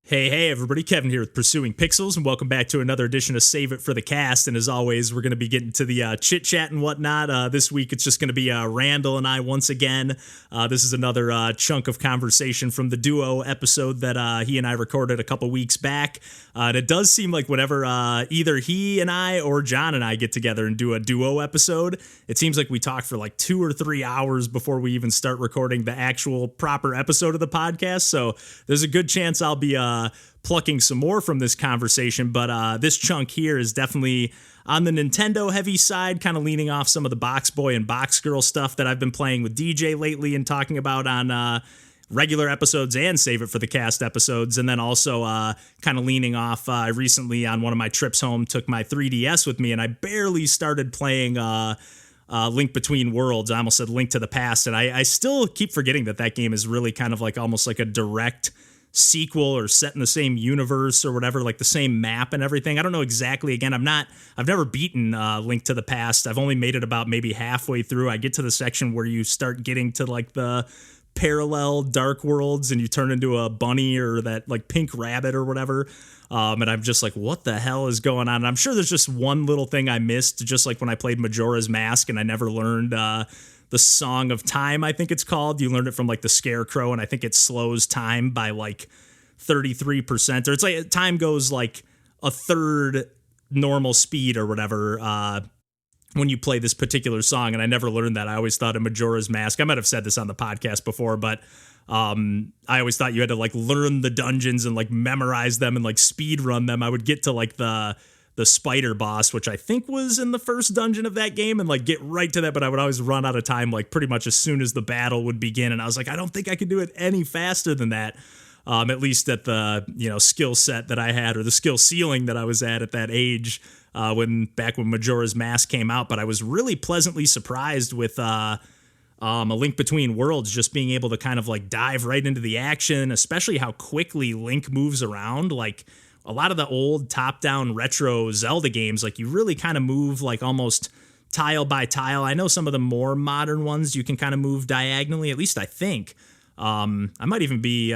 Hey, everybody. Kevin here with Pursuing Pixels, and welcome back to another edition of Save It for the Cast. And as always, we're going to be getting to the chit-chat and whatnot. This week, it's just going to be Randall and I once again. This is another chunk of conversation from the duo episode that he and I recorded a couple weeks back. And it does seem like whenever either he and I or John and I get together and do a duo episode, it seems like we talk for like 2 or 3 hours before we even start recording the actual proper episode of the podcast. So there's a good chance I'll be plucking some more from this conversation, but this chunk here is definitely on the Nintendo heavy side, kind of leaning off some of the Box Boy and Box Girl stuff that I've been playing with DJ lately and talking about on regular episodes and Save It for the Cast episodes, and then also kind of leaning off recently on one of my trips home, took my 3DS with me, and I barely started playing Link Between Worlds. I almost said Link to the Past, and I still keep forgetting that game is really kind of like almost like a direct sequel or set in the same universe or whatever, like the same map and everything. I don't know exactly. Again, I've never beaten Link to the Past. I've only made it about maybe halfway through. I get to the section where you start getting to like the parallel dark worlds and you turn into a bunny or that like pink rabbit or whatever. And I'm just like, what the hell is going on? And I'm sure there's just one little thing I missed, just like when I played Majora's Mask and I never learned the Song of Time, I think it's called. You learn it from like the Scarecrow, and I think it slows time by like 33%, or it's like time goes like a third normal speed or whatever when you play this particular song. And I never learned that. I always thought in Majora's Mask, I might have said this on the podcast before, but I always thought you had to like learn the dungeons and like memorize them and like speed run them. I would get to like the spider boss, which I think was in the first dungeon of that game, and like get right to that, but I would always run out of time like pretty much as soon as the battle would begin, and I was like, I don't think I could do it any faster than that, at least at the skill set that I had, or the skill ceiling that I was at that age, when Majora's Mask came out. But I was really pleasantly surprised with A Link Between Worlds just being able to kind of like dive right into the action, especially how quickly Link moves around. Like a lot of the old top-down retro Zelda games, like you really kind of move like almost tile by tile. I know some of the more modern ones you can kind of move diagonally, at least I think. I might even be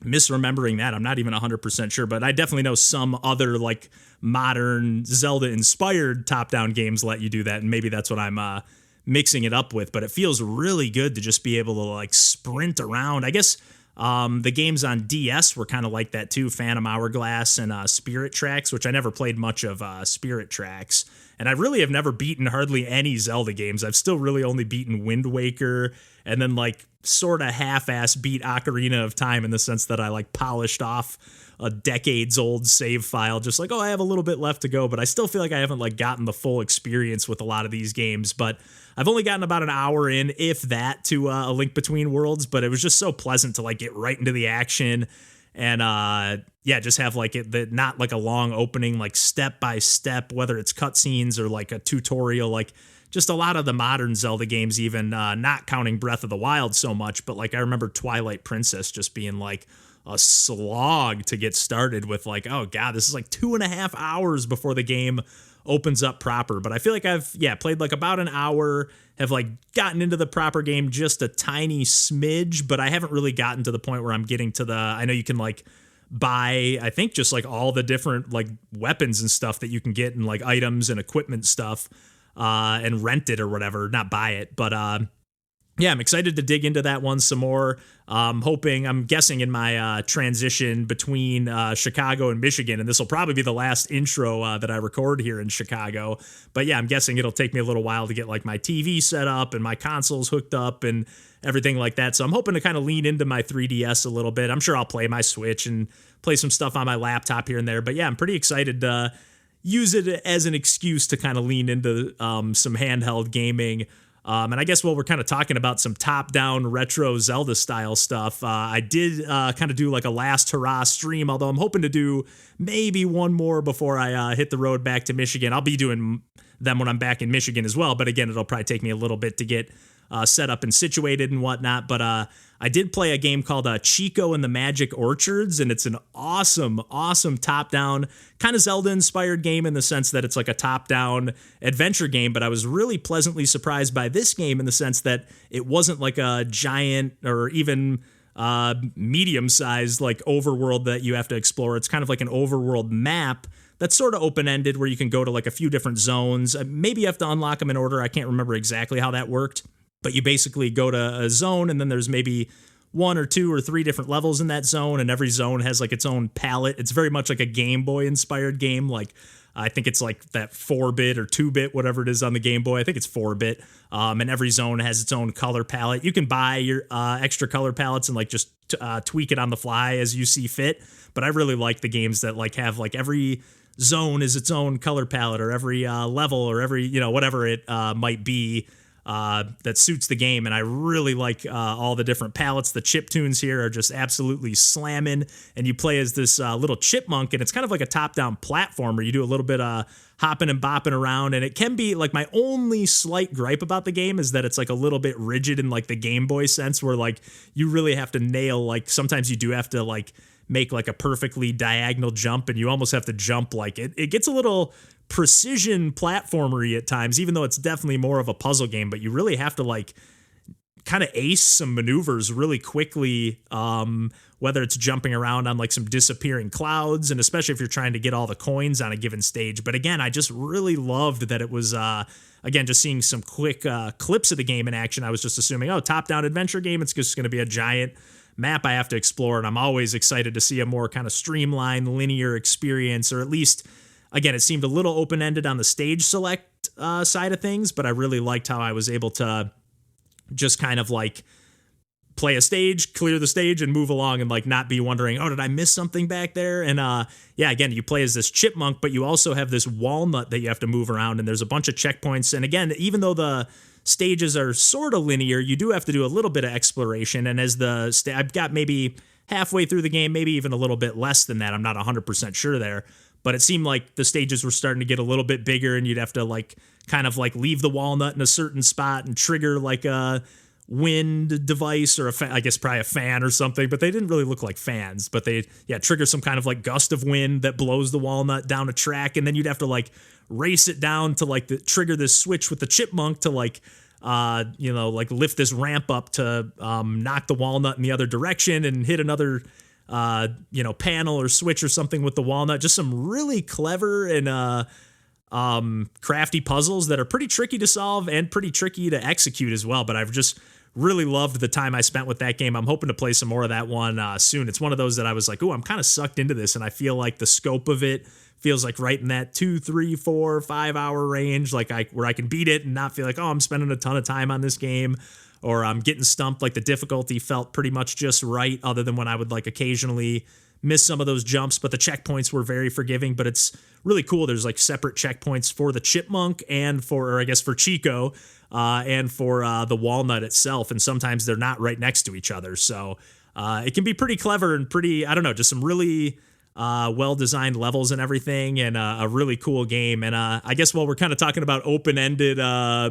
misremembering that. I'm not even 100% sure, but I definitely know some other like modern Zelda-inspired top-down games let you do that, and maybe that's what I'm mixing it up with. But it feels really good to just be able to like sprint around. I guess the games on DS were kind of like that too, Phantom Hourglass and Spirit Tracks, which I never played much of Spirit Tracks. And I really have never beaten hardly any Zelda games. I've still really only beaten Wind Waker, and then like sort of half-ass beat Ocarina of Time in the sense that I like polished off a decades old save file, just like, oh, I have a little bit left to go, but I still feel like I haven't like gotten the full experience with a lot of these games. But I've only gotten about an hour in, if that, to A Link Between Worlds, but it was just so pleasant to like get right into the action and just have like not like a long opening, like step by step, whether it's cutscenes or like a tutorial, like just a lot of the modern Zelda games, even not counting Breath of the Wild so much, but like I remember Twilight Princess just being like a slog to get started with, like, oh god, this is like 2.5 hours before the game opens up proper. But I feel like I've played like about an hour, have like gotten into the proper game just a tiny smidge, but I haven't really gotten to the point where I'm getting to I know you can like buy, I think, just like all the different like weapons and stuff that you can get and like items and equipment stuff and rent it or whatever, not buy it, but I'm excited to dig into that one some more. I'm guessing in my transition between Chicago and Michigan, and this will probably be the last intro that I record here in Chicago. But yeah, I'm guessing it'll take me a little while to get like my TV set up and my consoles hooked up and everything like that. So I'm hoping to kind of lean into my 3DS a little bit. I'm sure I'll play my Switch and play some stuff on my laptop here and there. But yeah, I'm pretty excited to use it as an excuse to kind of lean into some handheld gaming. And I guess while we're kind of talking about some top-down retro Zelda-style stuff, I did kind of do like a last hurrah stream, although I'm hoping to do maybe one more before I hit the road back to Michigan. I'll be doing them when I'm back in Michigan as well, but again, it'll probably take me a little bit to get set up and situated and whatnot. But I did play a game called Chico and the Magic Orchards, and it's an awesome top-down, kind of Zelda-inspired game in the sense that it's like a top-down adventure game, but I was really pleasantly surprised by this game in the sense that it wasn't like a giant or even medium-sized like overworld that you have to explore. It's kind of like an overworld map that's sort of open-ended where you can go to like a few different zones. Maybe you have to unlock them in order. I can't remember exactly how that worked, but you basically go to a zone and then there's maybe 1 or 2 or 3 different levels in that zone, and every zone has like its own palette. It's very much like a Game Boy inspired game. Like I think it's like that 4-bit or 2-bit, whatever it is on the Game Boy. I think it's 4-bit. And every zone has its own color palette. You can buy your extra color palettes and like just tweak it on the fly as you see fit. But I really like the games that like have like every zone is its own color palette, or every level, or every, whatever it might be. That suits the game, and I really like all the different palettes. The chip tunes here are just absolutely slamming, and you play as this little chipmunk, and it's kind of like a top-down platformer. You do a little bit of hopping and bopping around, and it can be like, my only slight gripe about the game is that it's like a little bit rigid in like the Game Boy sense, where like you really have to nail, like sometimes you do have to like make like a perfectly diagonal jump, and you almost have to jump like it gets a little precision platformery at times, even though it's definitely more of a puzzle game, but you really have to like kind of ace some maneuvers really quickly, whether it's jumping around on like some disappearing clouds, and especially if you're trying to get all the coins on a given stage. But again, I just really loved that it was again, just seeing some quick clips of the game in action. I was just assuming, top-down adventure game, it's just going to be a giant map I have to explore, and I'm always excited to see a more kind of streamlined linear experience, or at least, again, it seemed a little open-ended on the stage select side of things, but I really liked how I was able to just kind of like play a stage, clear the stage, and move along, and like not be wondering, did I miss something back there? And again, you play as this chipmunk, but you also have this walnut that you have to move around, and there's a bunch of checkpoints. And again, even though the stages are sort of linear, you do have to do a little bit of exploration. And as I've got maybe halfway through the game, maybe even a little bit less than that, I'm not 100% sure there, but it seemed like the stages were starting to get a little bit bigger, and you'd have to like kind of like leave the walnut in a certain spot and trigger like a wind device, or I guess probably a fan or something, but they didn't really look like fans, but they trigger some kind of like gust of wind that blows the walnut down a track, and then you'd have to like race it down to like trigger this switch with the chipmunk to like like lift this ramp up to knock the walnut in the other direction and hit another panel or switch or something with the walnut. Just some really clever and crafty puzzles that are pretty tricky to solve and pretty tricky to execute as well. But I've just really loved the time I spent with that game. I'm hoping to play some more of that one soon. It's one of those that I was like, I'm kind of sucked into this, and I feel like the scope of it feels like right in that 2, 3, 4, 5 hour range, like where I can beat it and not feel like, I'm spending a ton of time on this game, or I'm getting stumped. Like the difficulty felt pretty much just right, other than when I would like occasionally miss some of those jumps, but the checkpoints were very forgiving. But it's really cool. There's like separate checkpoints for the chipmunk and for Chico, and for the walnut itself. And sometimes they're not right next to each other. So it can be pretty clever and pretty, just some really well-designed levels and everything, and a really cool game. And I guess while we're kind of talking about open-ended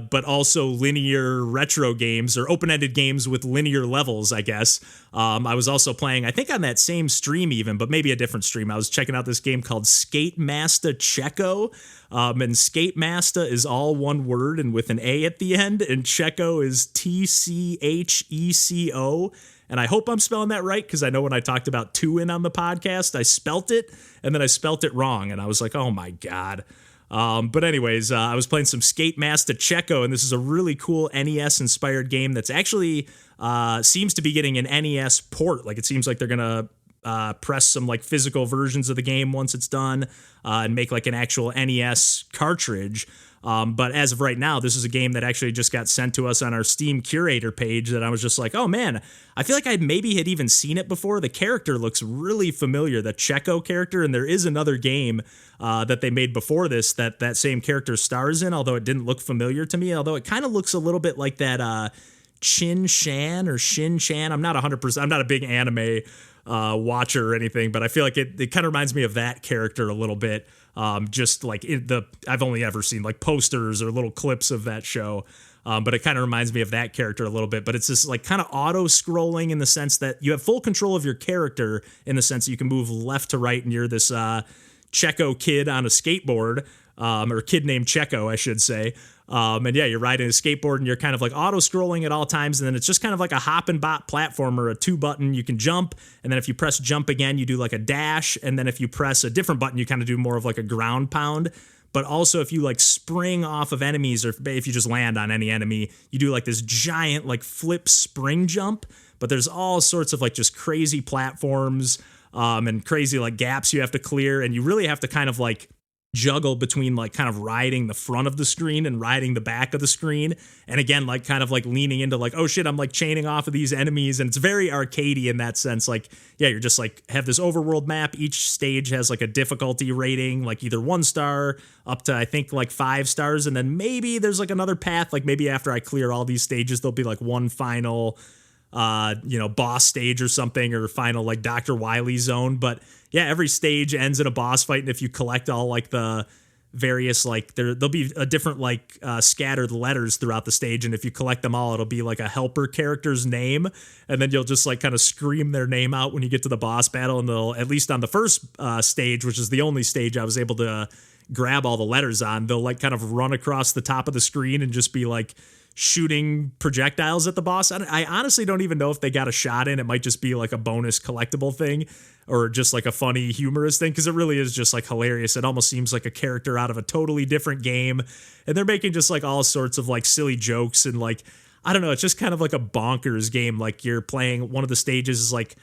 but also linear retro games, or open-ended games with linear levels, I guess, I was also playing, I think on that same stream even, but maybe a different stream, I was checking out this game called Skatemasta Tcheco. And Skatemasta is all one word and with an A at the end, and Tcheco is Tcheco. And I hope I'm spelling that right, because I know when I talked about Tuin on the podcast, I spelt it, and then I spelt it wrong, and I was like, oh my God. But anyways, I was playing some Skatemasta Tcheco, and this is a really cool NES-inspired game that's actually seems to be getting an NES port. Like, it seems like they're going to press some like physical versions of the game once it's done, and make like an actual NES cartridge. But as of right now, this is a game that actually just got sent to us on our Steam curator page, that I was just like, oh man, I feel like I maybe had even seen it before. The character looks really familiar, the Tcheco character, and there is another game that they made before this that same character stars in, although it didn't look familiar to me, although it kind of looks a little bit like that Chin Shan or Shin Chan. I'm not 100%, I'm not a big anime watcher or anything, but I feel like it kind of reminds me of that character a little bit. Just like I've only ever seen like posters or little clips of that show. But it kind of reminds me of that character a little bit, but it's this like kind of auto scrolling in the sense that you have full control of your character, in the sense that you can move left to right, and you're this Tcheco kid on a skateboard. or Kid Named Checo, I should say. And yeah, you're riding a skateboard and you're kind of like auto-scrolling at all times, and then it's just kind of like a hop and bop platformer, a 2-button, you can jump, and then if you press jump again, you do like a dash, and then if you press a different button, you kind of do more of like a ground pound. But also if you like spring off of enemies, or if you just land on any enemy, you do like this giant like flip spring jump. But there's all sorts of like just crazy platforms and crazy like gaps you have to clear, and you really have to kind of like juggle between like kind of riding the front of the screen and riding the back of the screen, and again like kind of like leaning into like, oh shit, I'm like chaining off of these enemies, and it's very arcadey in that sense. Like, yeah, you're just like have this overworld map. Each stage has like a difficulty rating, like either 1 star up to I think like 5 stars, and then maybe there's like another path, like maybe after I clear all these stages there'll be like one final boss stage or something, or final like Dr. Wily zone. But yeah, every stage ends in a boss fight, and if you collect all like the various like there'll be a different like scattered letters throughout the stage, and if you collect them all, it'll be like a helper character's name, and then you'll just like kind of scream their name out when you get to the boss battle, and they'll, at least on the first stage, which is the only stage I was able to grab all the letters on, they'll like kind of run across the top of the screen and just be like shooting projectiles at the boss. I honestly don't even know if they got a shot in. It might just be like a bonus collectible thing, or just like a funny humorous thing, because it really is just like hilarious. It almost seems like a character out of a totally different game, and they're making just like all sorts of like silly jokes, and like, I don't know, it's just kind of like a bonkers game. Like you're playing, one of the stages is like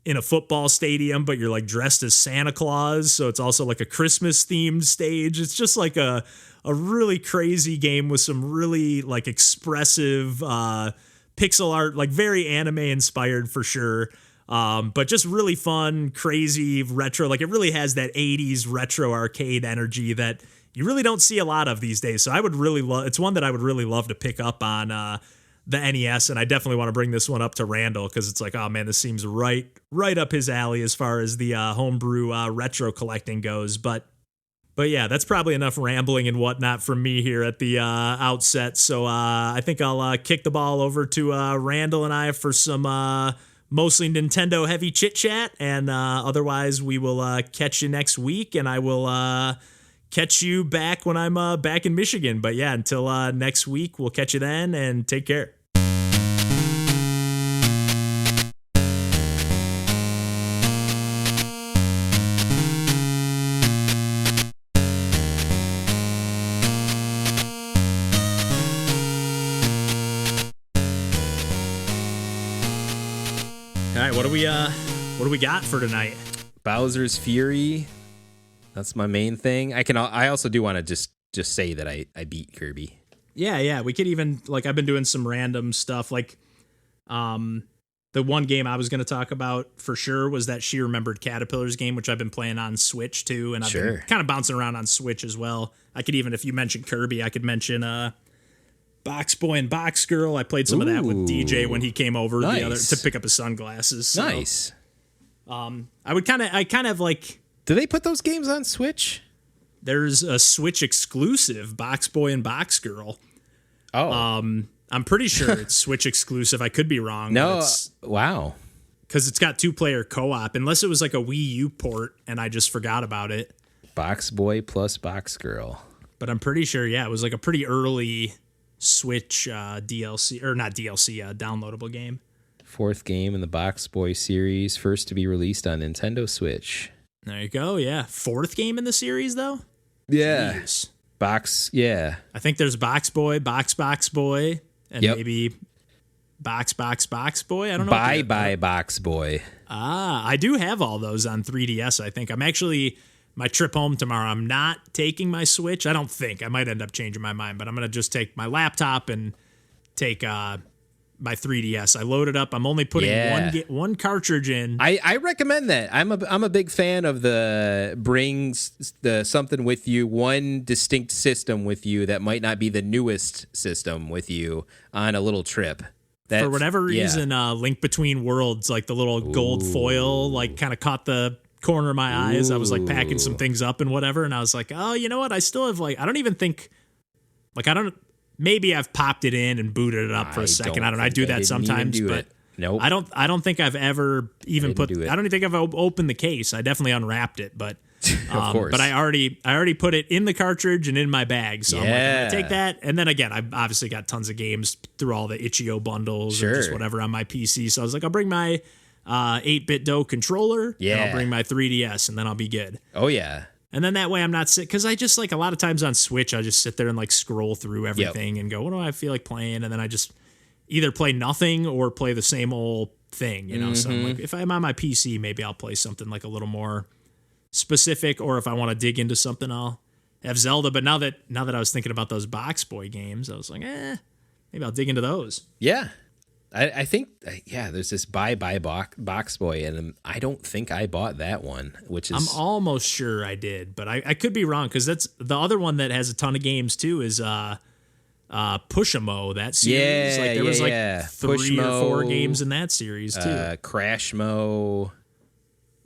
in a football stadium, but you're like dressed as Santa Claus, so it's also like a Christmas themed stage. It's just like a really crazy game with some really like expressive pixel art, like very anime inspired for sure. But just really fun, crazy, retro. Like it really has that 80s retro arcade energy that you really don't see a lot of these days. So I would really it's one that I would really love to pick up on the NES, and I definitely want to bring this one up to Randall, because it's like, oh man, this seems right up his alley as far as the homebrew retro collecting goes. But yeah, that's probably enough rambling and whatnot from me here at the outset. So I think I'll kick the ball over to Randall and I for some mostly Nintendo heavy chit chat, and otherwise we will catch you next week, and I will catch you back when I'm back in Michigan. But yeah, until next week, we'll catch you then, and take care. All right, what do we got for tonight? Bowser's Fury. That's my main thing. I also do want to just say that I beat Kirby. Yeah. We could even, like, I've been doing some random stuff. Like, the one game I was going to talk about for sure was that She Remembered Caterpillars game, which I've been playing on Switch too, and I've been kind of bouncing around on Switch as well. I could even, if you mentioned Kirby, I could mention Box Boy and Box Girl. I played some of that with DJ when he came over to pick up his sunglasses. So, nice. I kind of like. Do they put those games on Switch? There's a Switch exclusive, Box Boy and Box Girl. Oh. I'm pretty sure it's Switch exclusive. I could be wrong. No. Wow. Because it's got 2-player co-op, unless it was like a Wii U port and I just forgot about it. Box Boy plus Box Girl. But I'm pretty sure, yeah, it was like a pretty early Switch DLC, or not DLC, downloadable game. 4th game in the Box Boy series, first to be released on Nintendo Switch. There you go, yeah. 4th game in the series, though? Yeah. Jeez. Yeah. I think there's Box Boy, Box Boy, and maybe Box Boy. I don't know. Bye Box Boy. I do have all those on 3DS, I think. I'm actually, my trip home tomorrow, I'm not taking my Switch. I don't think. I might end up changing my mind, but I'm going to just take my laptop and take my 3DS. I loaded up. I'm only putting one cartridge in. I recommend that. I'm a big fan of the brings the something with you, one distinct system with you that might not be the newest system with you on a little trip. For whatever reason, Link Between Worlds, like the little gold foil, like kind of caught the corner of my eyes. I was like packing some things up and whatever, and I was like, oh, you know what? I still have like, I don't even think, like, I don't. Maybe I've popped it in and booted it up for a second. I don't know. I do that sometimes, but nope. I don't think I've ever even I don't even think I've opened the case. I definitely unwrapped it, but Of course. But I already put it in the cartridge and in my bag. So I'm like, I'm gonna take that. And then again, I've obviously got tons of games through all the itch.io bundles or just whatever on my PC. So I was like, I'll bring my 8-bit Do controller. And I'll bring my 3DS, and then I'll be good. Oh yeah. And then that way I'm not sick, because I just like a lot of times on Switch I just sit there and like scroll through everything and go, what do I feel like playing? And then I just either play nothing or play the same old thing, you know. So I'm like, if I'm on my PC, maybe I'll play something like a little more specific, or if I want to dig into something, I'll have Zelda. But now that I was thinking about those Box Boy games, I was like, maybe I'll dig into those. Yeah. I think, there's this Bye Box Boy, and I don't think I bought that one, which is... I'm almost sure I did, but I could be wrong, because that's the other one that has a ton of games, too, is Pushmo, that series. There was 3 Pushmo, or 4 games in that series, too. Crashmo.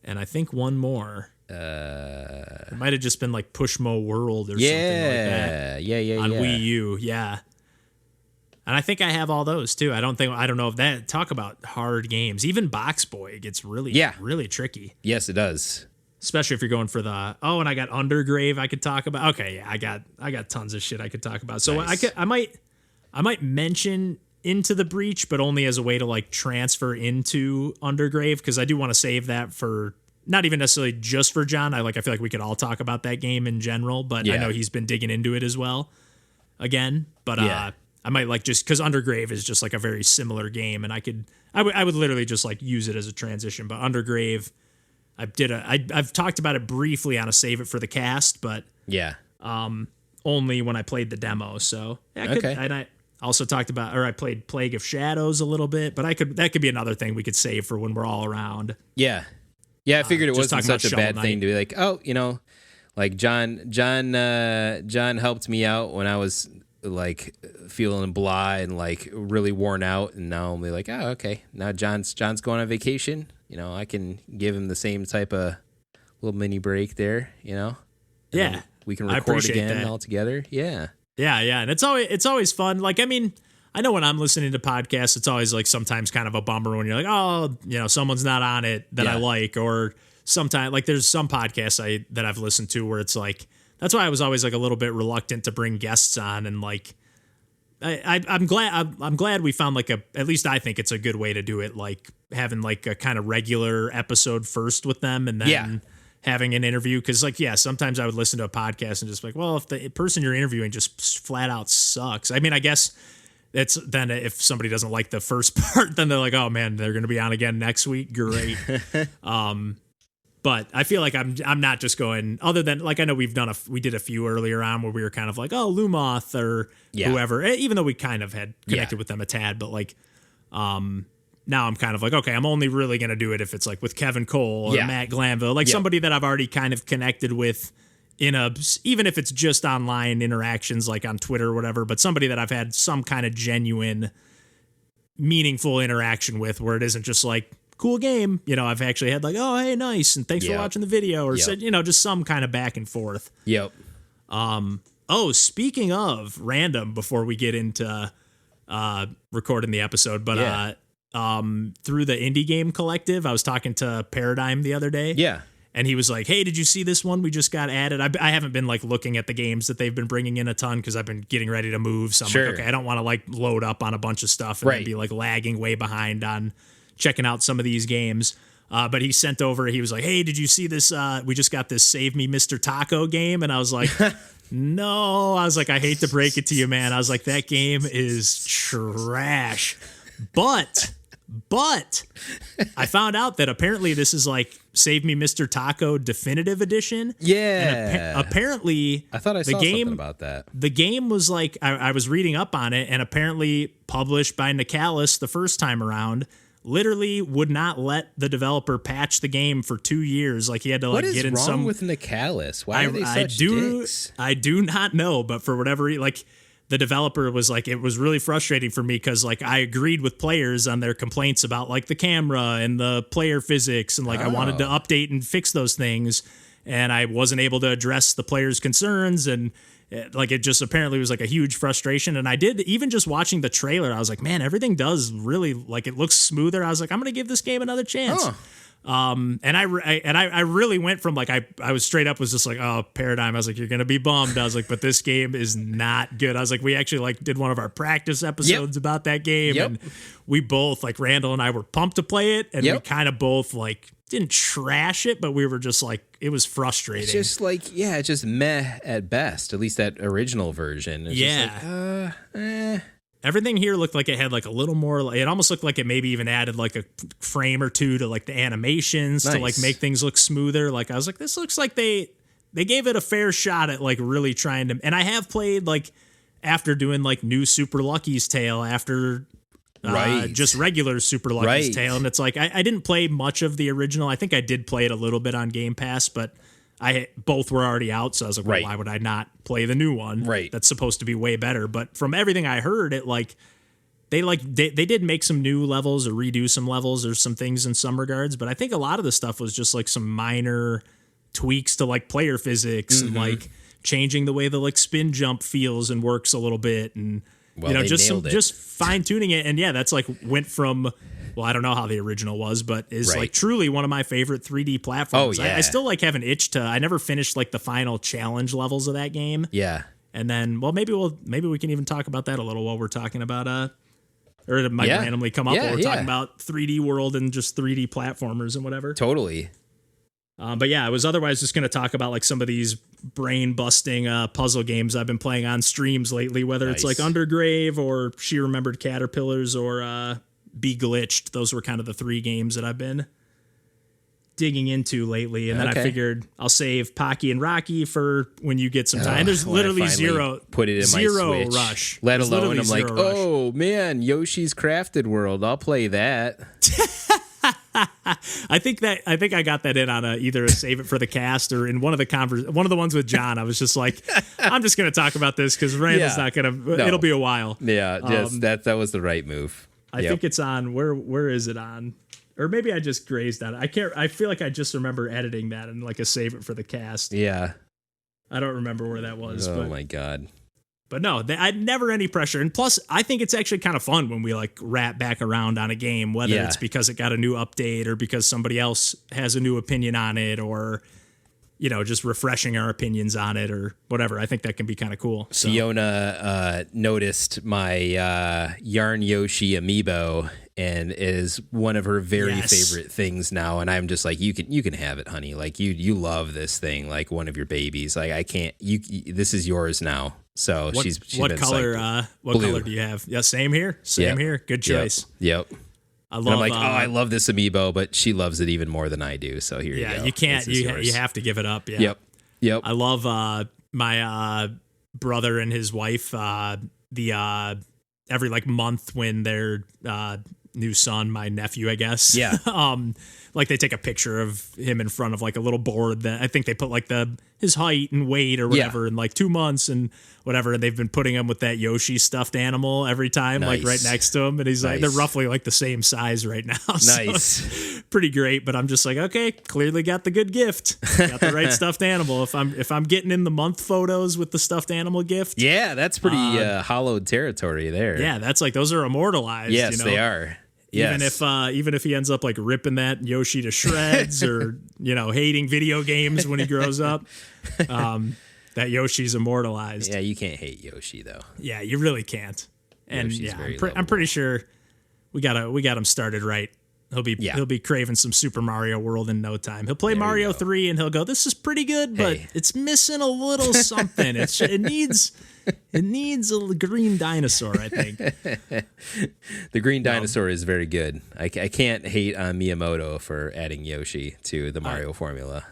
And I think one more. It might have just been like Pushmo World or something like that. Yeah. On Wii U, yeah. And I think I have all those too. I don't know if that, talk about hard games. Even Box Boy gets really tricky. Yes, it does. Especially if you're going for the and I got Undergrave I could talk about. Okay, yeah, I got tons of shit I could talk about. So nice. I might mention Into the Breach, but only as a way to like transfer into Undergrave, because I do want to save that for not even necessarily just for John. I feel like we could all talk about that game in general, but I know he's been digging into it as well again. But I might like, just because Undergrave is just like a very similar game, and I would literally just like use it as a transition. But Undergrave, I've talked about it briefly on a Save It for the Cast, but only when I played the demo. So and I also I played Plague of Shadows a little bit, but that could be another thing we could save for when we're all around. Yeah, I figured it wasn't such a bad thing to be like, like John helped me out when I was like feeling blah and like really worn out, and now I'm like, okay, now John's going on vacation, I can give him the same type of little mini break there, and we can record again all together. Yeah, and it's always fun. Like, I mean, I know when I'm listening to podcasts, it's always like sometimes kind of a bummer when you're like, someone's not on it that I like, or sometimes like there's some podcasts that I've listened to where it's like, that's why I was always like a little bit reluctant to bring guests on, and like I'm glad we found like at least I think it's a good way to do it, like having like a kind of regular episode first with them, and then having an interview, because like sometimes I would listen to a podcast and just like, well, if the person you're interviewing just flat out sucks, I mean, I guess it's then if somebody doesn't like the first part, then they're like, oh man, they're going to be on again next week, great. But I feel like I'm not just going, other than like, I know we did a few earlier on where we were kind of like, oh, Lumoth or whoever, even though we kind of had connected with them a tad, but like, now I'm kind of like, okay, I'm only really going to do it if it's like with Kevin Cole or Matt Glanville, like somebody that I've already kind of connected with even if it's just online interactions, like on Twitter or whatever, but somebody that I've had some kind of genuine, meaningful interaction with, where it isn't just like, cool game, I've actually had like, oh, hey, nice, and thanks for watching the video, or just some kind of back and forth. Speaking of random, before we get into recording the episode, but through the Indie Game Collective, I was talking to Paradigm the other day, and he was like, hey, did you see this one we just got added? I haven't been like looking at the games that they've been bringing in a ton, because I've been getting ready to move, so I'm like, okay, I don't want to like load up on a bunch of stuff and then be like lagging way behind on checking out some of these games. But he sent over, he was like, hey, did you see this? We just got this Save Me Mr. Taco game. And I was like, no, I was like, I hate to break it to you, man. I was like, that game is trash. But I found out that apparently this is like Save Me Mr. Taco Definitive Edition. Yeah. And apparently I thought I saw something about that. The game was like, I was reading up on it, and apparently published by Nicalis the first time around, literally would not let the developer patch the game for 2 years. Like, he had to like get in some. What is wrong with Nicalis? Why are they such dicks? I do not know, but for whatever reason, like, the developer was like, it was really frustrating for me, because like I agreed with players on their complaints about like the camera and the player physics, and like I wanted to update and fix those things, and I wasn't able to address the players' concerns, and like it just apparently was like a huge frustration. And I did, even just watching the trailer, I was like, man, everything does really, like, it looks smoother. I was like, I'm gonna give this game another chance. I really went from like I was straight up was just like, oh, Paradigm. I was like, you're gonna be bummed. I was like, but this game is not good. I was like, we actually like did one of our practice episodes about that game, and we both like Randall and I were pumped to play it, and we kind of both like didn't trash it, but we were just like, it was frustrating. It's just like, it's just meh at best. At least that original version. It's just like, Everything here looked like it had like a little more, it almost looked like it maybe even added like a frame or two to like the animations to like make things look smoother. Like I was like, this looks like they gave it a fair shot at like really trying to, and I have played like after doing like new Super Lucky's Tale after just regular Super Lucky's Tale. And it's like, I didn't play much of the original. I think I did play it a little bit on Game Pass, but both were already out, so I was like, well, why would I not play the new one? Right. That's supposed to be way better. But from everything I heard, it like they did make some new levels or redo some levels or some things in some regards, but I think a lot of the stuff was just like some minor tweaks to like player physics and like changing the way the like spin jump feels and works a little bit, and just fine tuning it. And that's like went from, well, I don't know how the original was, but is like truly one of my favorite 3D platforms. Oh, yeah. I still like have an itch I never finished like the final challenge levels of that game. Yeah. And then, well, maybe we can even talk about that a little while we're talking about, or it might randomly come up while we're talking about 3D world and just 3D platformers and whatever. Totally. But I was otherwise just going to talk about like some of these brain busting puzzle games I've been playing on streams lately, whether it's like Undergrave or She Remembered Caterpillars or, Be Glitched. Those were kind of the three games that I've been digging into lately. And then I figured I'll save Pocky and Rocky for when you get some time. And there's literally put it in my Switch, rush. Let alone I'm like, oh man, Yoshi's Crafted World. I'll play that. I think I got that in on either a Save It for the Cast or in one of the ones with John. I was just like, I'm just going to talk about this because Randall's not going to. It'll be a while. Yeah, that was the right move. I think it's on. Where is it on? Or maybe I just grazed on it. I can't. I feel like I just remember editing that and like a Save It for the Cast. Yeah, I don't remember where that was. Oh my god. But no, I never any pressure. And plus, I think it's actually kind of fun when we like wrap back around on a game, whether it's because it got a new update or because somebody else has a new opinion on it, or just refreshing our opinions on it or whatever. I think that can be kind of cool. So. Fiona noticed my Yarn Yoshi amiibo and is one of her very favorite things now. And I'm just like, you can have it, honey. Like you love this thing, like one of your babies. Like I can't. This is yours now. So she's what color? What blue. color do you have? Yeah, same here. Same here. Good choice. Yep. I'm like, I love this amiibo, but she loves it even more than I do. So here you go. Yeah, you can't. You have to give it up. Yeah. Yep. I love my brother and his wife. Every like month when their new son, my nephew, I guess. Yeah. Like they take a picture of him in front of like a little board that I think they put like his height and weight or whatever in like 2 months and whatever. And they've been putting him with that Yoshi stuffed animal every time, like right next to him. And he's like, they're roughly like the same size right now. Nice. So pretty great. But I'm just like, okay, clearly got the good gift. Got the right stuffed animal. If I'm getting in the month photos with the stuffed animal gift. Yeah, that's pretty hollowed territory there. Yeah, that's like, those are immortalized. Yes, they are. Yes. Even if he ends up like ripping that Yoshi to shreds or hating video games when he grows up, that Yoshi's immortalized. Yeah, you can't hate Yoshi though. Yeah, you really can't. And I'm pretty sure we got him started right. He'll be craving some Super Mario World in no time. He'll play Mario 3 and he'll go, this is pretty good, but it's missing a little something. It needs a green dinosaur, I think. The green dinosaur is very good. I can't hate on Miyamoto for adding Yoshi to the Mario formula.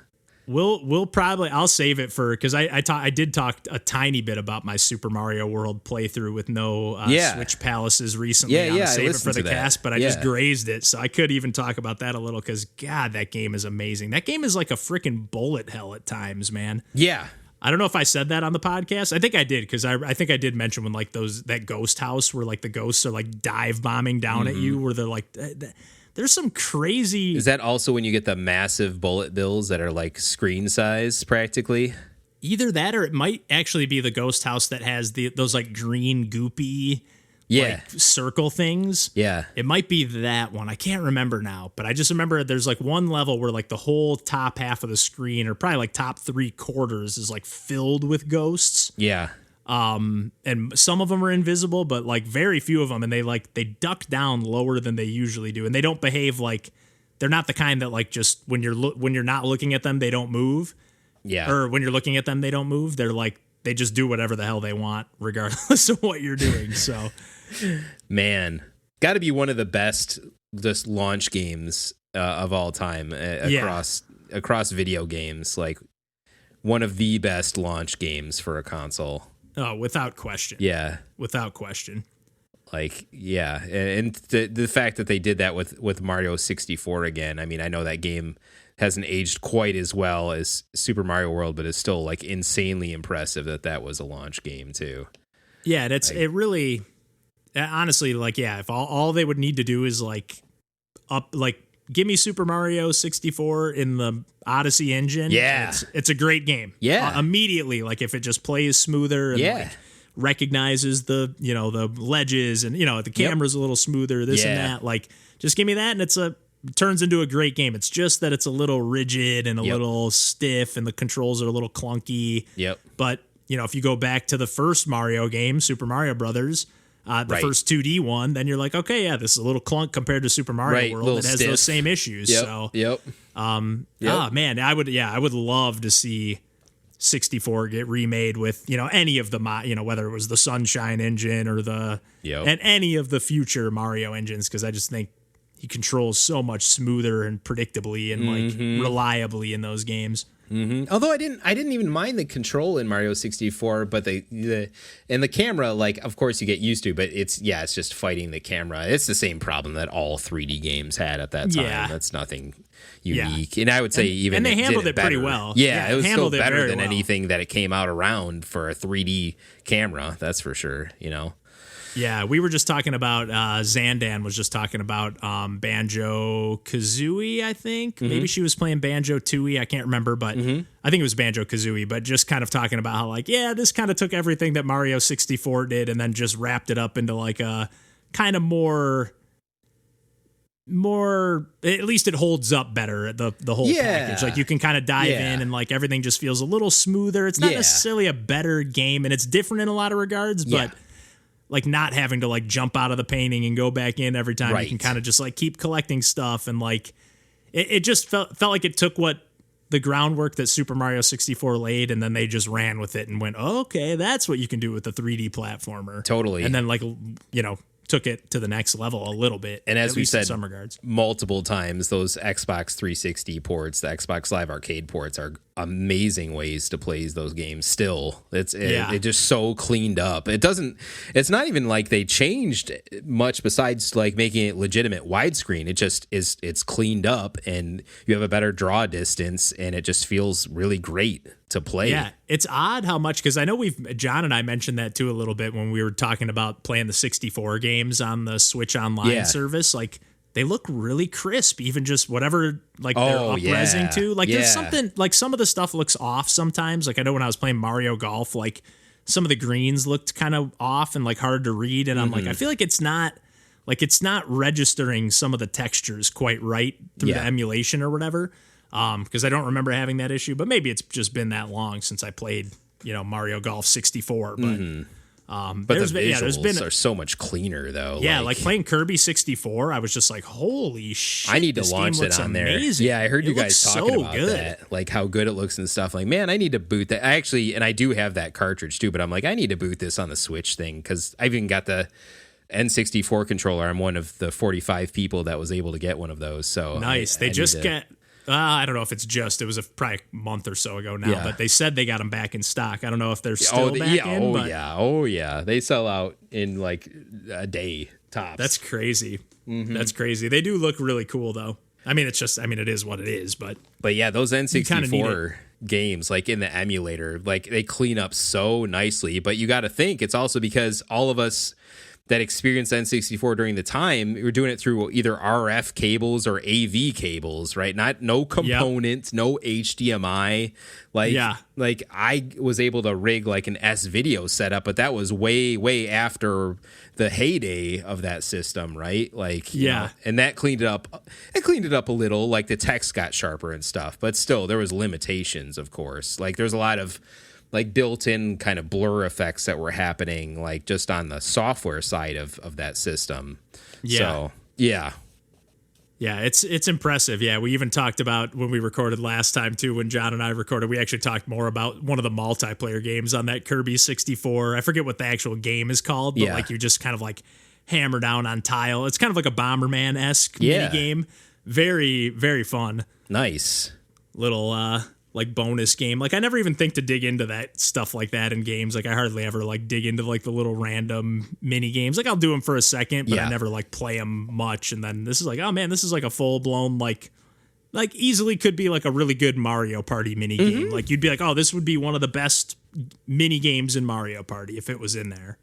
We'll probably, I'll save it for, because I did talk a tiny bit about my Super Mario World playthrough with no Switch Palaces recently. On Save It for the Cast, but I just grazed it, so I could even talk about that a little, because God, that game is amazing. That game is like a freaking bullet hell at times, man. Yeah. I don't know if I said that on the podcast. I think I did, because I think I did mention when like that ghost house where like the ghosts are like dive bombing down at you, where they're like, there's some crazy. Is that also when you get the massive bullet bills that are like screen size practically? Either that, or it might actually be the ghost house that has those like green goopy Yeah. like circle things. Yeah. It might be that one. I can't remember now, but I just remember there's like one level where like the whole top half of the screen, or probably like top 3/4, is like filled with ghosts. Yeah. And some of them are invisible, but like very few of them, and they duck down lower than they usually do, and they don't behave like, they're not the kind that like just when you're not looking at them they don't move. Yeah. Or when you're looking at them they don't move. They're like, they just do whatever the hell they want regardless of what you're doing. So man, got to be one of the best just launch games of all time across video games. Like one of the best launch games for a console. Oh, without question. Yeah, without question. Like, yeah, and the fact that they did that with Mario 64 again. I mean, I know that game hasn't aged quite as well as Super Mario World, but it's still like insanely impressive that was a launch game too. Yeah, that's it. Really, honestly, like, yeah, if all they would need to do is like give me Super Mario 64 in the Odyssey engine. Yeah, it's a great game. Yeah, immediately, like if it just plays smoother and like recognizes the ledges and the camera's a little smoother, this and that, like just give me that and it turns into a great game. It's just that it's a little rigid and a little stiff and the controls are a little clunky. But if you go back to the first Mario game, Super Mario Brothers, the first 2D one, then you're like, okay, yeah, this is a little clunk compared to Super Mario World. It has those same issues. Oh man, I would love to see 64 get remade with any of the whether it was the Sunshine engine or and any of the future Mario engines, because I just think he controls so much smoother and predictably and like reliably in those games. Although I didn't even mind the control in Mario 64, but the camera, like, of course you get used to, but it's just fighting the camera. It's the same problem that all 3D games had at that time. Yeah. That's nothing unique. And I would say and they handled it better. pretty well. Yeah, it was still better than well. anything that it came out around for a 3D camera. That's for sure. Yeah, we were just talking about Zandan was just talking about Banjo-Kazooie, I think. Maybe she was playing Banjo-Tooie, I can't remember, but I think it was Banjo-Kazooie, but just kind of talking about how like, yeah, this kind of took everything that Mario 64 did and then just wrapped it up into like a kind of more, at least it holds up better, the whole package. Like you can kind of dive in and like everything just feels a little smoother. It's not necessarily a better game and it's different in a lot of regards, but like not having to like jump out of the painting and go back in every time. You can kind of just like keep collecting stuff, and like it just felt like it took what the groundwork that Super Mario 64 laid, and then they just ran with it and went, oh, okay, that's what you can do with a 3D platformer. Totally. And then like took it to the next level a little bit. And as we said in some regards, multiple times, those Xbox 360 ports, the Xbox Live Arcade ports, are amazing ways to play those games. Still, it just so cleaned up. It's not even like they changed much besides like making it legitimate widescreen. It just it's cleaned up and you have a better draw distance and it just feels really great to play. Yeah, it's odd how much, because I know John and I mentioned that too a little bit when we were talking about playing the 64 games on the Switch Online service. Like they look really crisp, even just whatever like they're up-resing to. Like there's something, like some of the stuff looks off sometimes. Like I know when I was playing Mario Golf, like some of the greens looked kind of off and like hard to read. And I'm like, I feel like it's not registering some of the textures quite right through the emulation or whatever. Because I don't remember having that issue, but maybe it's just been that long since I played, Mario Golf 64. But the visuals are so much cleaner though. Yeah, like playing Kirby 64, I was just like, holy shit! I need to launch it on amazing. there. Yeah, I heard you guys talking about that, like how good it looks and stuff. Like, man, I need to boot that. And I do have that cartridge too, but I'm like, I need to boot this on the Switch thing because I've even got the N64 controller. I'm one of the 45 people that was able to get one of those. So nice. They just get. I don't know if it was probably a month or so ago now, but they said they got them back in stock. I don't know if they're still back in. Oh yeah. They sell out in like a day tops. That's crazy. That's crazy. They do look really cool though. I mean, it is what it is, but yeah, those N64 games, like in the emulator, like they clean up so nicely, but you got to think it's also because all of us that experienced N64 during the time, we were doing it through either RF cables or AV cables, right? No components, no HDMI. Like I was able to rig like an S-video setup, but that was way, way after the heyday of that system, right? Like, you know, and that cleaned it up. It cleaned it up a little, like the text got sharper and stuff, but still there was limitations, of course. Like there's a lot of like built-in kind of blur effects that were happening, like just on the software side of that system. Yeah. So, yeah. Yeah, it's impressive. Yeah, we even talked about when we recorded last time, too, when John and I recorded, we actually talked more about one of the multiplayer games on that Kirby 64. I forget what the actual game is called, but like you just kind of like hammer down on tile. It's kind of like a Bomberman-esque mini game. Very, very fun. Nice. Little like bonus game. Like I never even think to dig into that stuff like that in games. Like I hardly ever like dig into like the little random mini games. Like I'll do them for a second, but I never like play them much. And then this is like, oh man, this is like a full blown like easily could be like a really good Mario Party mini game. Like you'd be like, oh, this would be one of the best mini games in Mario Party if it was in there.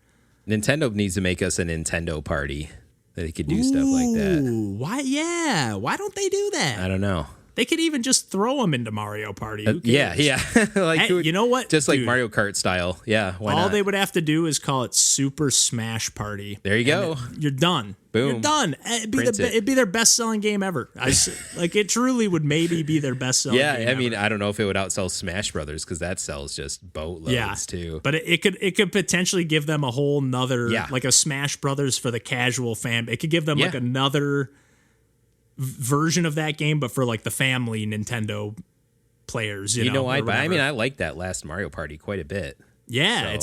Nintendo needs to make us a Nintendo Party that they could do stuff like that. Why? Yeah. Why don't they do that? I don't know. They could even just throw them into Mario Party. Who cares? Yeah. Like, hey, you know what? Just like Mario Kart style. Yeah, why not? All they would have to do is call it Super Smash Party. There you go. You're done. Boom. You're done. It'd be their best-selling game ever. Like, it truly would maybe be their best-selling game I mean, ever. I don't know if it would outsell Smash Brothers because that sells just boatloads too. But it could potentially give them a whole nother, like a Smash Brothers for the casual fan. It could give them like another version of that game, but for like the family Nintendo players, you know. I mean, I like that last Mario Party quite a bit. Yeah, so. It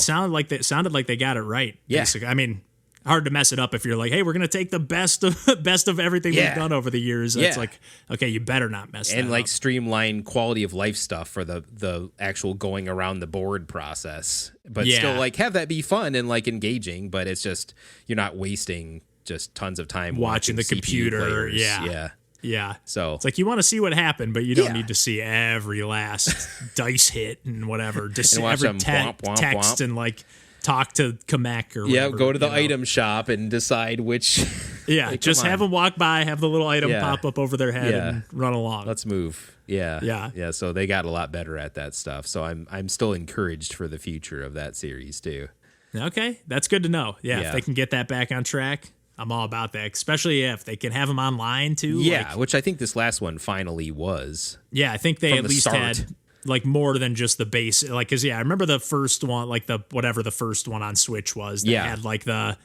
sounded like they got it right. Yeah, basically. I mean, hard to mess it up if you're like, hey, we're gonna take the best of everything we've done over the years. It's like, okay, you better not mess that up. And like streamline quality of life stuff for the actual going around the board process, but still like have that be fun and like engaging. But it's just you're not wasting just tons of time watching the CPU computer. Players. Yeah. So it's like you want to see what happened, but you don't need to see every last dice hit and whatever. Just and every womp, womp, text womp. And like talk to Kamek or whatever. Go to the item shop and decide which. Yeah, like, just have them walk by, have the little item pop up over their head and run along. Let's move. Yeah. So they got a lot better at that stuff. So I'm still encouraged for the future of that series too. Okay, that's good to know. Yeah, if they can get that back on track, I'm all about that, especially if they can have them online too. Yeah, which I think this last one finally was. Yeah, I think they at least had like more than just the base. Like, cause I remember the first one, like whatever the first one on Switch was. They had like the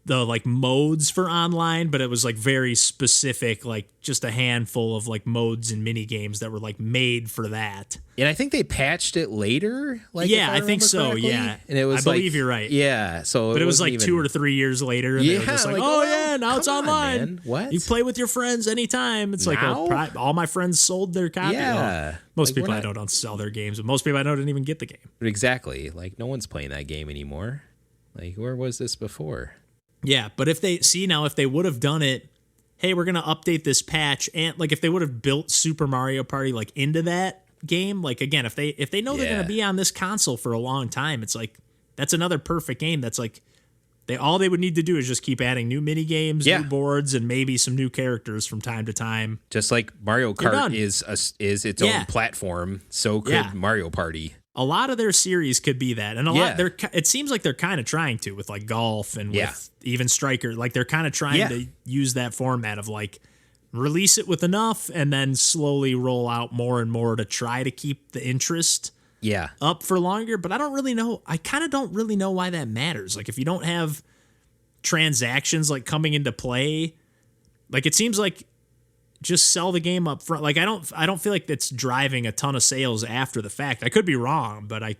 like modes for online, but it was like very specific, like just a handful of like modes and mini games that were like made for that. And I think they patched it later. Like, I think so. Correctly. Yeah, and it was I believe you're right. Yeah, so, but it was like even 2 or 3 years later. And they were just like, now it's online. Man. What? You play with your friends anytime. It's like all my friends sold their copy. Yeah, most people I know don't sell their games, but most people I know didn't even get the game. Exactly. Like no one's playing that game anymore. Like where was this before? Yeah, but if they would have done it, hey, we're gonna update this patch, and like if they would have built Super Mario Party like into that game, like again, if they know they're gonna be on this console for a long time, it's like that's another perfect game. That's like all they would need to do is just keep adding new mini games, new boards, and maybe some new characters from time to time. Just like Mario Kart is its own platform, so could Mario Party. A lot of their series could be that, and it seems like they're kind of trying to with like golf and with even Striker. Like they're kind of trying to use that format of like release it with enough and then slowly roll out more and more to try to keep the interest up for longer. But I don't really know. I kind of don't really know why that matters. Like if you don't have transactions like coming into play, like it seems like just sell the game up front. Like I don't feel like that's driving a ton of sales after the fact. I could be wrong, but I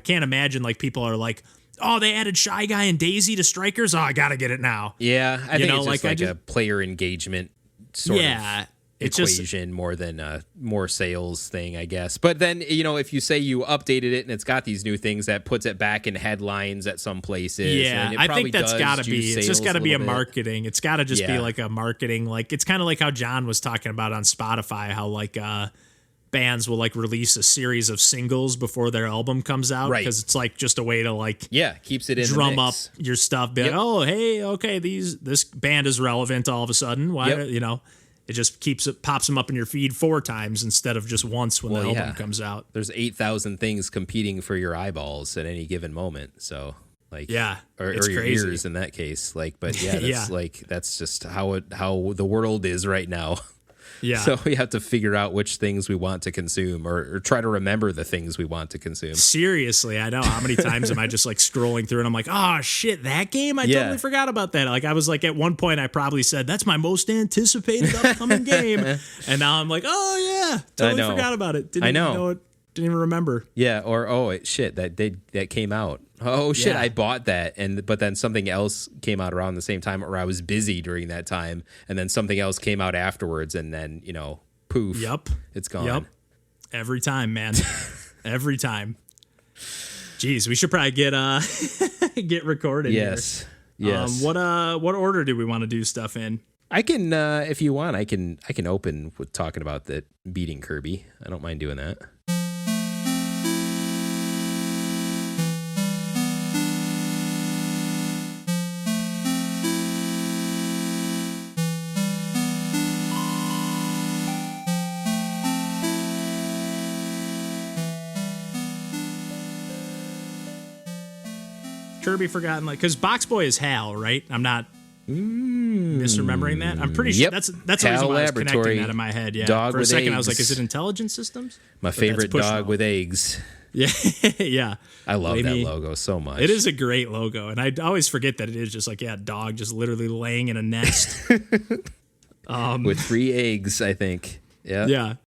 can't imagine like people are like, oh, they added Shy Guy and Daisy to Strikers. Oh, I gotta get it now. Yeah, I think it's just a player engagement sort of equation more than a more sales thing, I guess. But then, if you say you updated it and it's got these new things, that puts it back in headlines at some places. Yeah, I think that's got to be. It's just got to be a marketing. It's got to just be like a marketing. Like it's kind of like how John was talking about on Spotify, how like bands will like release a series of singles before their album comes out, Right. because it's like just a way to like keeps it in drum the up mix. your stuff. Be like, oh, hey, okay, this band is relevant all of a sudden. Why, it just pops them up in your feed 4 times instead of just once when the album comes out. There's 8,000 things competing for your eyeballs at any given moment. So like, or your crazy. ears in that case. Like, but that's like, that's just how the world is right now. Yeah. So we have to figure out which things we want to consume, or try to remember the things we want to consume. Seriously, I know. How many times am I just like scrolling through and I'm like, oh shit, that game? I totally forgot about that. Like I was like, at one point I probably said, that's my most anticipated upcoming game. And now I'm like, oh yeah, totally forgot about it. Didn't even know it. Didn't even remember. Yeah, or that came out. Oh shit, I bought that, but then something else came out around the same time, or I was busy during that time, and then something else came out afterwards, and then poof. Yep, it's gone. Yep, every time, man, every time. Jeez, we should probably get recorded. Yes, here. yes. What order do we want to do stuff in? I can, if you want, I can open with talking about the beating Kirby. I don't mind doing that. Kirby Forgotten Land, because Box Boy is Hal, right? I'm not misremembering that. I'm pretty sure that's the reason why I was connecting that in my head. Yeah, dog for a with second eggs. I was like, is it Intelligent Systems? My favorite dog with eggs. Yeah, yeah. I love that logo so much. It is a great logo, and I always forget that it is just like dog just literally laying in a nest with 3 eggs, I think. Yeah. Yeah.